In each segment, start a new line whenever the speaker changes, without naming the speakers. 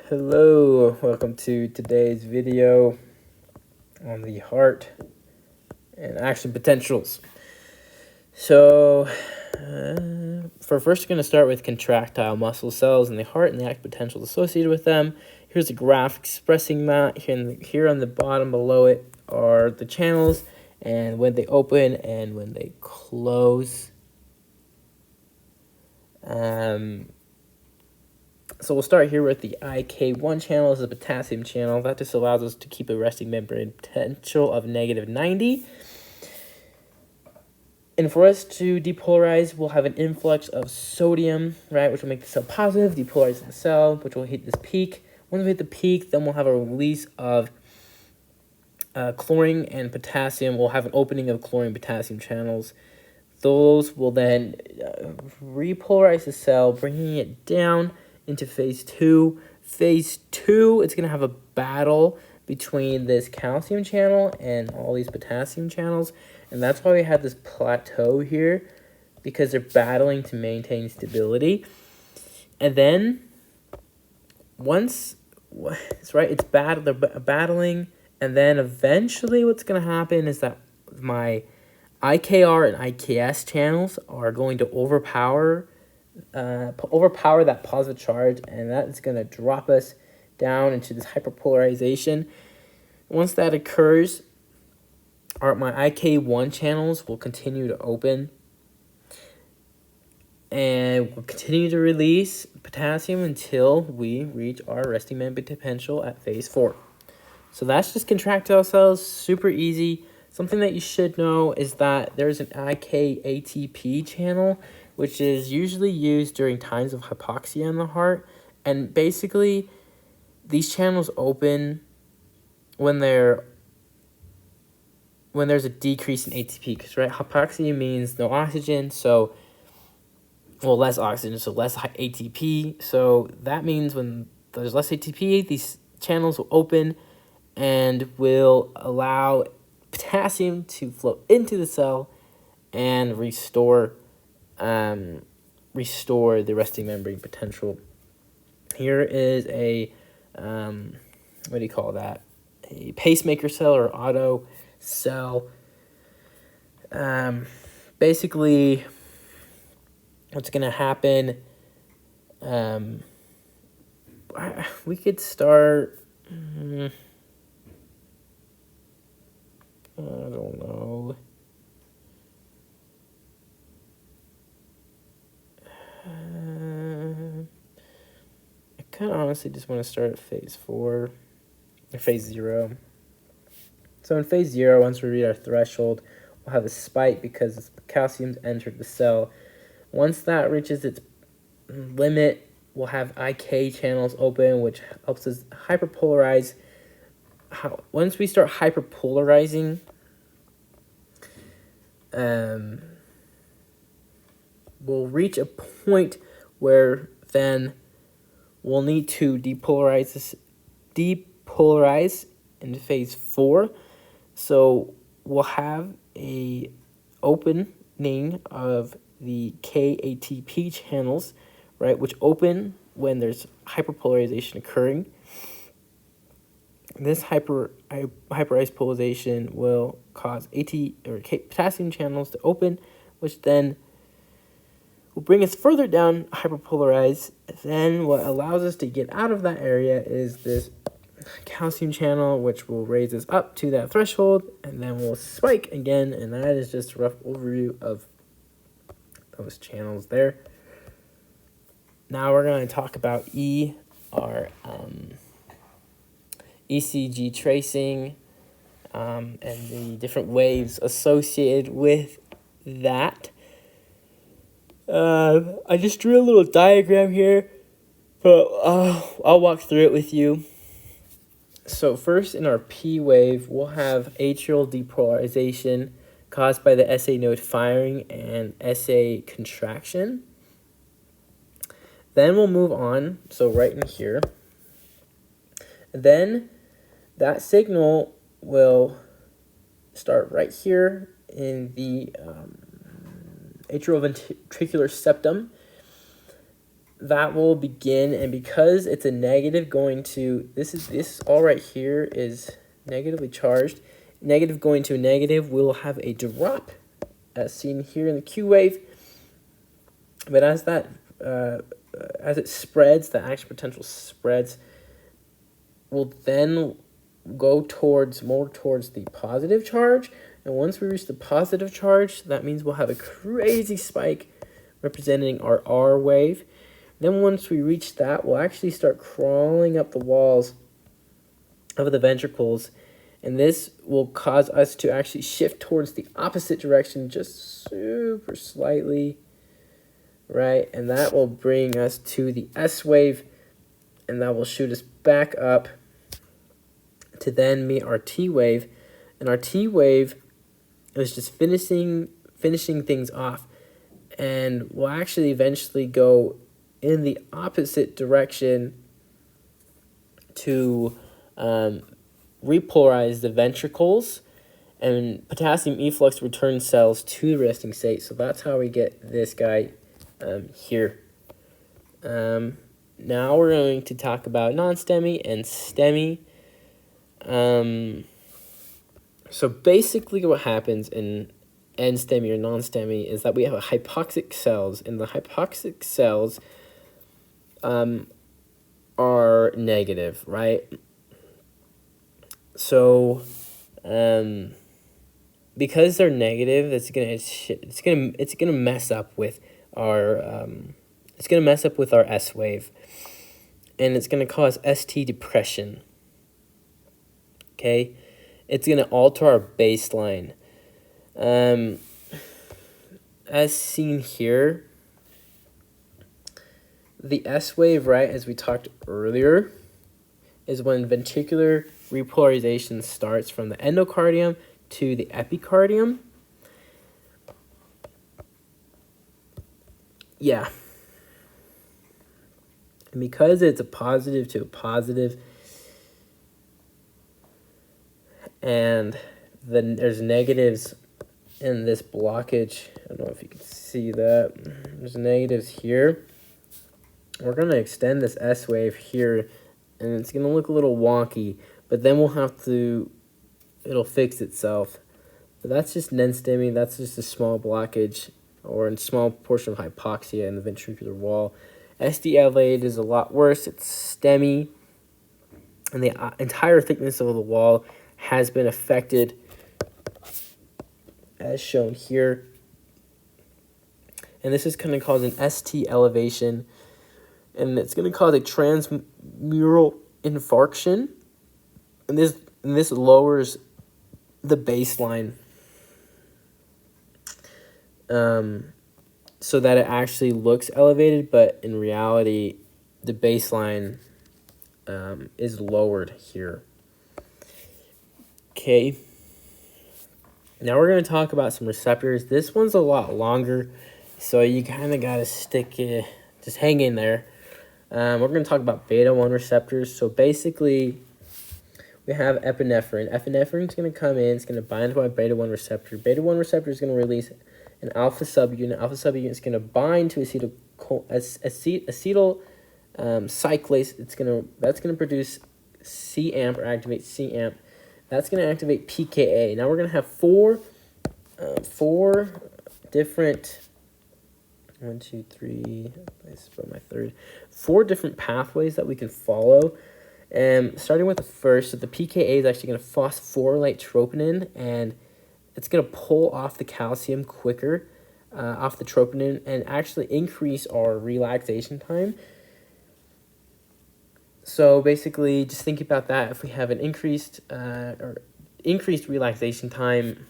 Hello, welcome to today's video on the heart and action potentials. So, for first, going to start with contractile muscle cells in the heart and the action potentials associated with them. Here's a graph expressing that. Here on the bottom below it are the channels and when they open and when they close. So we'll start here with the IK1 channel. This is a potassium channel. That just allows us to keep a resting membrane potential of -90. And for us to depolarize, we'll have an influx of sodium, right, which will make the cell positive, depolarize the cell, which will hit this peak. Once we hit the peak, then we'll have a release of chlorine and potassium. We'll have an opening of chlorine potassium channels. Those will then repolarize the cell, bringing it down into phase 2. Phase 2, it's going to have a battle between this calcium channel and all these potassium channels. And that's why we have this plateau here, because they're battling to maintain stability. And then once, they're battling. And then eventually what's going to happen is that my IKR and IKS channels are going to overpower that positive charge, and that is going to drop us down into this hyperpolarization. Once that occurs, my IK1 channels will continue to open, and we'll continue to release potassium until we reach our resting membrane potential at phase 4. So that's just contractile cells, super easy. Something that you should know is that there's an IK-ATP channel, which is usually used during times of hypoxia in the heart. And basically, these channels open when there's a decrease in ATP. Because, right, hypoxia means no oxygen, less oxygen, so less ATP. So that means when there's less ATP, these channels will open and will allow potassium to flow into the cell and restore the resting membrane potential. Here is a a pacemaker cell or auto cell. Basically, what's going to happen, we could start, I don't know. I kind of honestly just want to start at phase 4, or phase 0. So in phase 0, once we reach our threshold, we'll have a spike because calcium's entered the cell. Once that reaches its limit, we'll have IK channels open, which helps us hyperpolarize. Once we start hyperpolarizing, we'll reach a point where then we'll need to depolarize into phase 4. So we'll have a opening of the KATP channels, right, which open when there's hyperpolarization occurring. This hyperized polarization will cause potassium channels to open, which then will bring us further down hyperpolarized. Then what allows us to get out of that area is this calcium channel, which will raise us up to that threshold, and then we'll spike again. And that is just a rough overview of those channels there. Now we're going to talk about our ECG tracing and the different waves associated with that. I just drew a little diagram here, but I'll walk through it with you. So first, in our P wave, we'll have atrial depolarization caused by the SA node firing and SA contraction. Then we'll move on, so right in here. Then that signal will start right here in the atrioventricular septum. that will begin, and because it's a negative going to, this all right here is negatively charged. Negative going to a negative, we'll have a drop as seen here in the Q wave. But as that as it spreads, the action potential spreads, will then go more towards the positive charge. And once we reach the positive charge, that means we'll have a crazy spike representing our R wave. Then once we reach that, we'll actually start crawling up the walls of the ventricles, and this will cause us to actually shift towards the opposite direction just super slightly, right? And that will bring us to the S wave, and that will shoot us back up to then meet our T wave. And our T wave is just finishing things off, and we'll actually eventually go in the opposite direction to repolarize the ventricles, and potassium efflux return cells to the resting state. So that's how we get this guy here. Now we're going to talk about non-STEMI and STEMI. So basically what happens in N-STEMI or non-STEMI is that we have hypoxic cells, and the hypoxic cells are negative, right? So because they're negative, it's gonna mess up with our S wave, and it's gonna cause ST depression. Okay, it's gonna alter our baseline. As seen here, the S wave, right, as we talked earlier, is when ventricular repolarization starts from the endocardium to the epicardium. Yeah. And because it's a positive to a positive, and then there's negatives in this blockage. I don't know if you can see that. There's negatives here. We're going to extend this S wave here, and it's going to look a little wonky, but then it'll fix itself. But that's just non-STEMI. That's just a small blockage or a small portion of hypoxia in the ventricular wall. SD elevated is a lot worse. It's STEMI, and the entire thickness of the wall has been affected, as shown here. And this is going to cause an ST elevation, and it's going to cause a transmural infarction, and this lowers the baseline, so that it actually looks elevated, but in reality, the baseline is lowered here. Okay. Now we're going to talk about some receptors. This one's a lot longer, so you kind of got to just hang in there. We're going to talk about beta-1 receptors. So basically, we have epinephrine. Epinephrine is going to come in. It's going to bind to a beta-1 receptor. Beta-1 receptor is going to release an alpha subunit. Alpha subunit is going to bind to acetyl cyclase. That's going to produce C-amp or activate C-amp. That's going to activate pKa. Now we're going to have four different, 1, 2, 3, this is about my third, 4 different pathways that we can follow. Starting with the first, so the pKa is actually going to phosphorylate troponin, and it's going to pull off the calcium quicker off the troponin and actually increase our relaxation time. So basically, just think about that. If we have an increased relaxation time,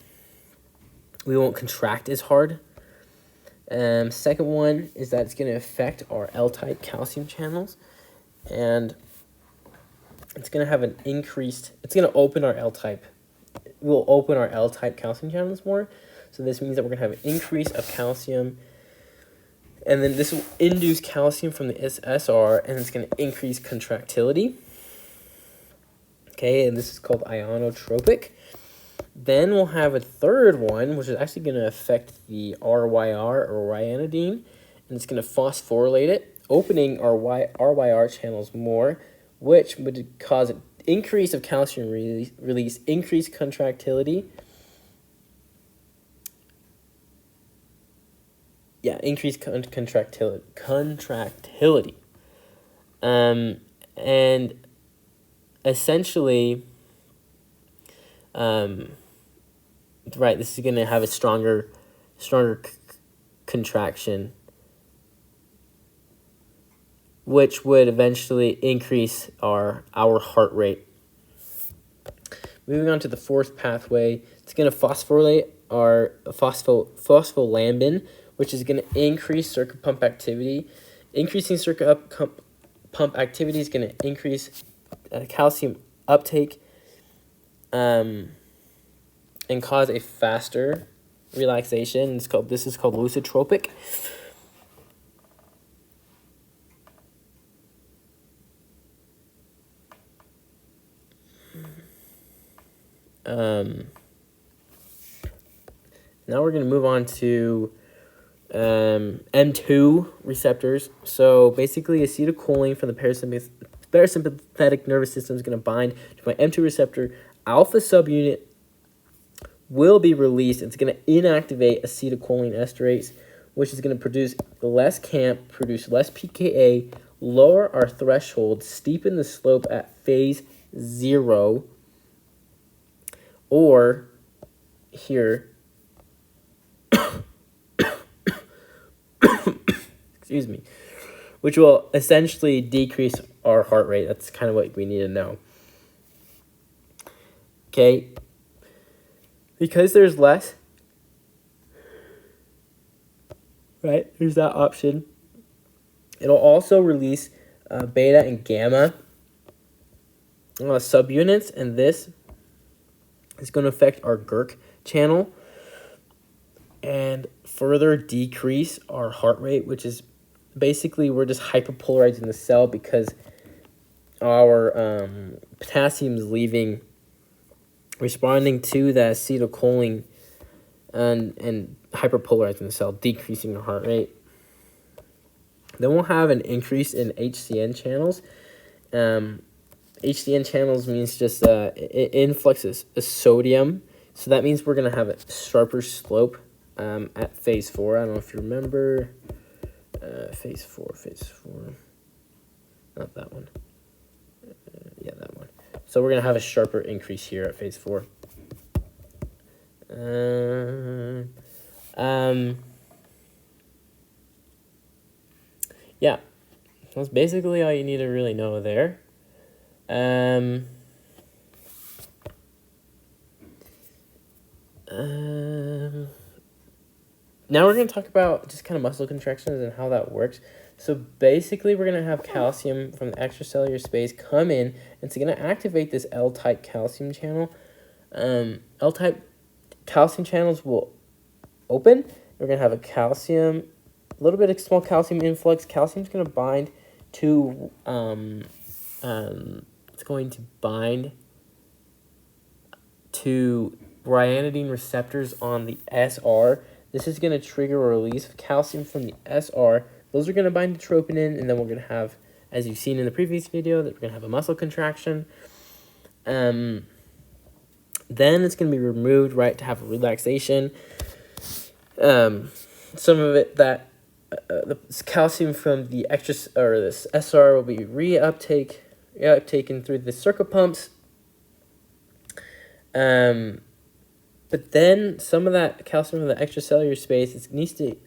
we won't contract as hard. Second one is that it's going to affect our L-type calcium channels, and it's going to have it's going to open our L-type. We'll open our L-type calcium channels more. So this means that we're going to have an increase of calcium, and then this will induce calcium from the SR, and it's going to increase contractility. Okay, and this is called ionotropic. Then we'll have a third one, which is actually going to affect the RYR, or ryanodine, and it's going to phosphorylate it. opening our RYR channels more, which would cause an increase of calcium release, increased contractility. Yeah, increased contractility. And essentially, right, this is going to have a stronger contraction, which would eventually increase our heart rate. Moving on to the fourth pathway, it's going to phosphorylate our phospholambin, which is going to increase circuit pump activity. Increasing circuit pump activity is going to increase calcium uptake and cause a faster relaxation. This is called lusitropic. Now we're going to move on to M2 receptors. So basically, acetylcholine from the parasympathetic nervous system is going to bind to my M2 receptor. Alpha subunit will be released. It's going to inactivate acetylcholine esterase, which is going to produce less CAMP, produce less pKa, lower our threshold, steepen the slope at phase 0, or here, excuse me, which will essentially decrease our heart rate. That's kind of what we need to know. Okay, because there's less, right, there's that option. It'll also release beta and gamma subunits, and this is going to affect our GERK channel and further decrease our heart rate, which is basically we're just hyperpolarizing the cell because our potassium is leaving, responding to the acetylcholine and hyperpolarizing the cell, decreasing the heart rate. Then we'll have an increase in HCN channels. HCN channels means just influx of sodium. So that means we're going to have a sharper slope at phase 4. I don't know if you remember. Phase 4. Not that one. Yeah, that one. So we're going to have a sharper increase here at phase 4. Yeah, that's basically all you need to really know there. Now we're going to talk about just kind of muscle contractions and how that works. So basically, we're going to have calcium from the extracellular space come in, and it's going to activate this L-type calcium channel. L-type calcium channels will open. We're going to have a little bit of small calcium influx. Calcium's going to bind to, it's going to bind to ryanodine receptors on the SR. This is going to trigger a release of calcium from the SR. Those are going to bind to troponin, and then we're going to have, as you've seen in the previous video, that we're going to have a muscle contraction. Then it's going to be removed, right, to have a relaxation. Some of it that the calcium from the this SR will be reuptaken through the circuit pumps. But then some of that calcium from the extracellular space needs to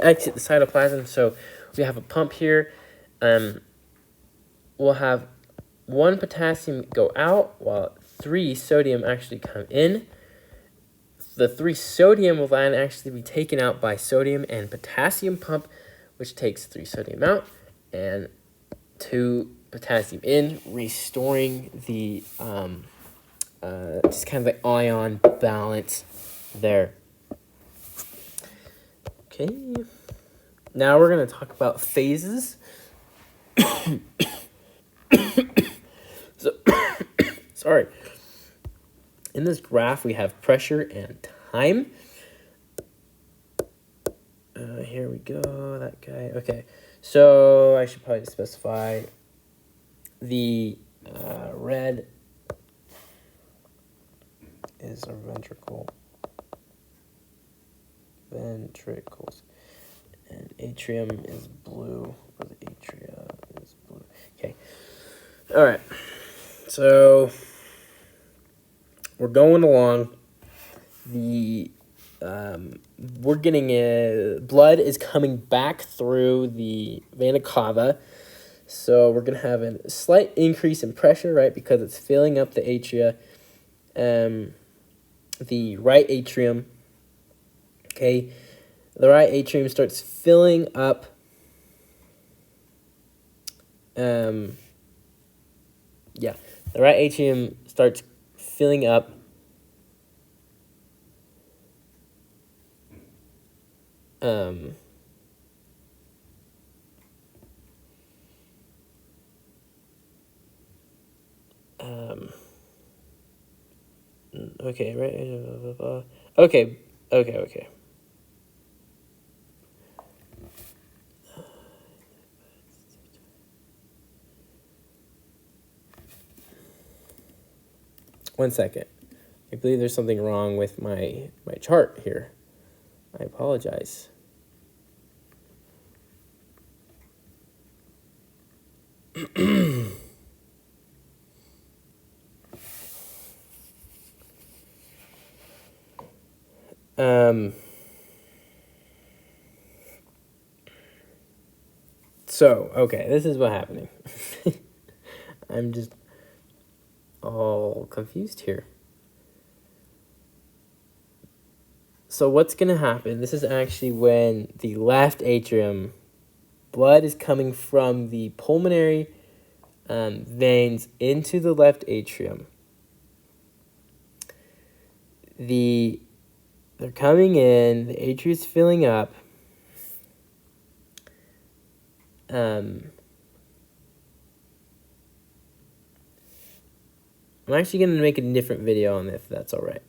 exit the cytoplasm. So we have a pump here. We'll have 1 potassium go out while 3 sodium actually come in. The 3 sodium will then actually be taken out by sodium and potassium pump, which takes 3 sodium out and 2 potassium in, restoring the just kind of the ion balance there. Okay, now we're going to talk about phases. So, sorry. In this graph, we have pressure and time. here we go, that guy. Okay, so I should probably specify the red is a ventricles, and atrium is blue, or the atria is blue. Okay, all right, so we're going along. We're getting blood is coming back through the vena cava, so we're gonna have a slight increase in pressure, right, because it's filling up the atria, the right atrium. Okay, the right atrium starts filling up. The right atrium starts filling up. Okay, right. Okay. One second. I believe there's something wrong with my chart here. I apologize. So, okay, this is what's happening. I'm just all confused here. So what's going to happen, this is actually when the left atrium, blood is coming from the pulmonary veins into the left atrium. They're coming in, the atria is filling up. I'm actually going to make a different video on this, if that's all right.